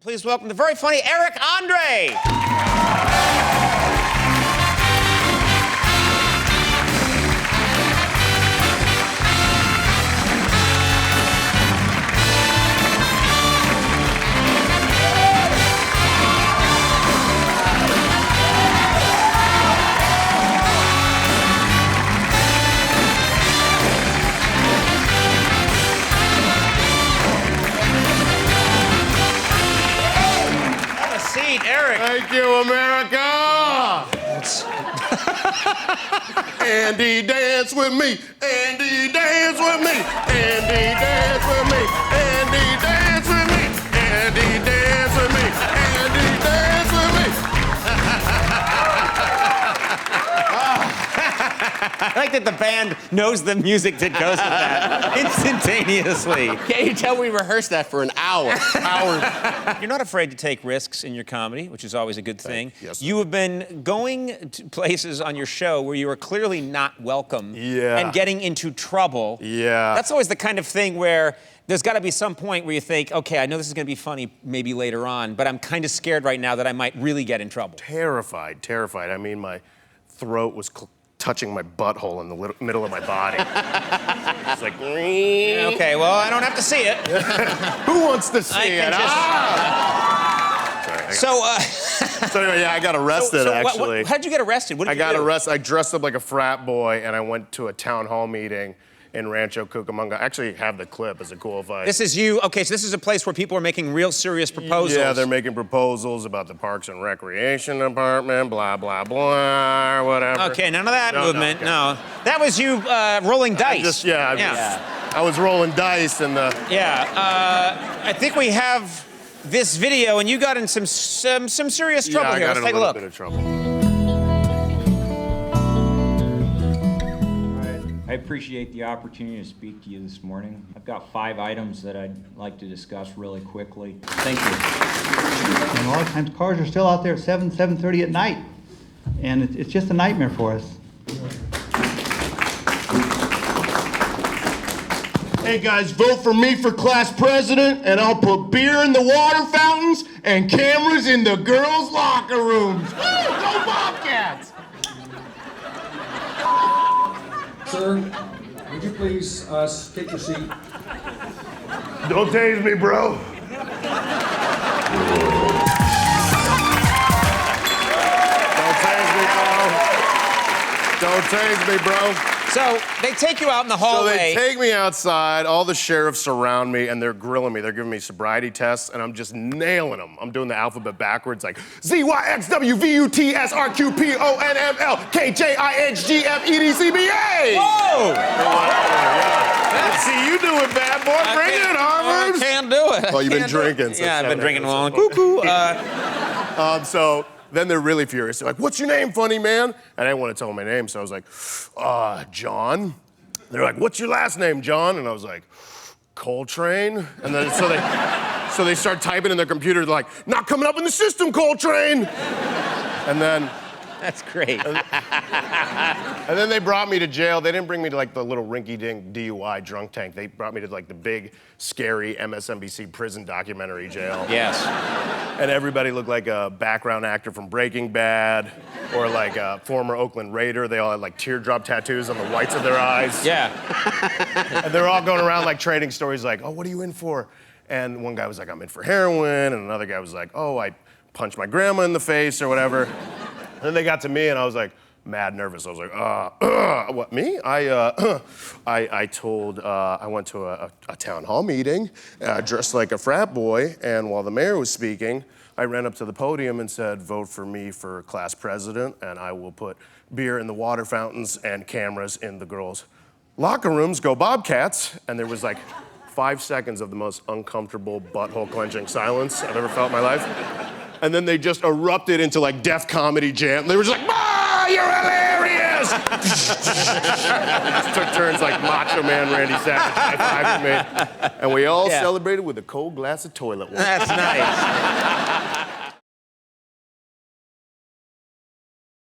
Please welcome the very funny Eric Andre. Eric. Thank you, America! Andy, dance with me. Andy, dance with me. Andy, dance with me. Andy, dance with me. Andy, dance with me. Andy, dance with me. I like that the band knows the music that goes with that instantaneously. Can't you tell we rehearsed that for an hour? You're not afraid to take risks in your comedy, which is always a good thing. Yes. You have been going to places on your show where you are clearly not welcome and getting into trouble. Yeah. That's always the kind of thing where there's got to be some point where you think, okay, I know this is going to be funny maybe later on, but I'm kind of scared right now that I might really get in trouble. Terrified. I mean, my throat was touching my butthole in the middle of my body. It's like, okay, well, I don't have to see it. Who wants to see it? Sorry, So anyway, yeah, I got arrested, actually. How'd you get arrested? What did you do? I got arrested. I dressed up like a frat boy, and I went to a town hall meeting in Rancho Cucamonga. I actually have the clip as a cool fight. This is you. Okay, so this is a place where people are making real serious proposals. Yeah, they're making proposals about the Parks and Recreation Department, blah, blah, blah, whatever. Okay, none of that movement, no. That was you rolling dice. I was rolling dice in the... Yeah, I think we have this video, and you got in some serious trouble here. Let's take a look. I got in a little bit of trouble. I appreciate the opportunity to speak to you this morning. I've got 5 items that I'd like to discuss really quickly. Thank you. And a lot of times cars are still out there at 7:30 at night. And it's just a nightmare for us. Hey guys, vote for me for class president, and I'll put beer in the water fountains and cameras in the girls' locker rooms. Woo! Go Bobcats! Sir, would you please take your seat? Don't tase me, bro. Don't tase me, bro. So they take you out in the hallway. So they take me outside, all the sheriffs surround me, and they're grilling me. They're giving me sobriety tests, and I'm just nailing them. I'm doing the alphabet backwards, like ZYXWVUTSRQPONMLKJIHGFEDCBA! Whoa! Let's see you do it, bad boy. Bring it, Harvard. I can't do it. Well, you've been drinking. Yeah, I've been drinking long. Cuckoo. So then they're really furious. They're like, what's your name, funny man? And I didn't want to tell them my name, so I was like, John. They're like, what's your last name, John? And I was like, Coltrane. And then so they start typing in their computer, like, not coming up in the system, Coltrane. And then... That's great. And then they brought me to jail. They didn't bring me to like the little rinky-dink DUI drunk tank. They brought me to like the big, scary MSNBC prison documentary jail. Yes. And everybody looked like a background actor from Breaking Bad or like a former Oakland Raider. They all had like teardrop tattoos on the whites of their eyes. Yeah. And they're all going around like trading stories like, oh, what are you in for? And one guy was like, I'm in for heroin. And another guy was like, oh, I punched my grandma in the face or whatever. And then they got to me, and I was like, mad nervous. I was like, what, me? I went to a town hall meeting, dressed like a frat boy, and while the mayor was speaking, I ran up to the podium and said, vote for me for class president, and I will put beer in the water fountains and cameras in the girls' locker rooms. Go Bobcats. And there was like 5 seconds of the most uncomfortable butthole-clenching silence I've ever felt in my life. And then they just erupted into like Def Comedy Jam. They were just like, ah, you're hilarious! They just took turns like Macho Man Randy Savage high-fiving me. And we all celebrated with a cold glass of toilet water. That's nice.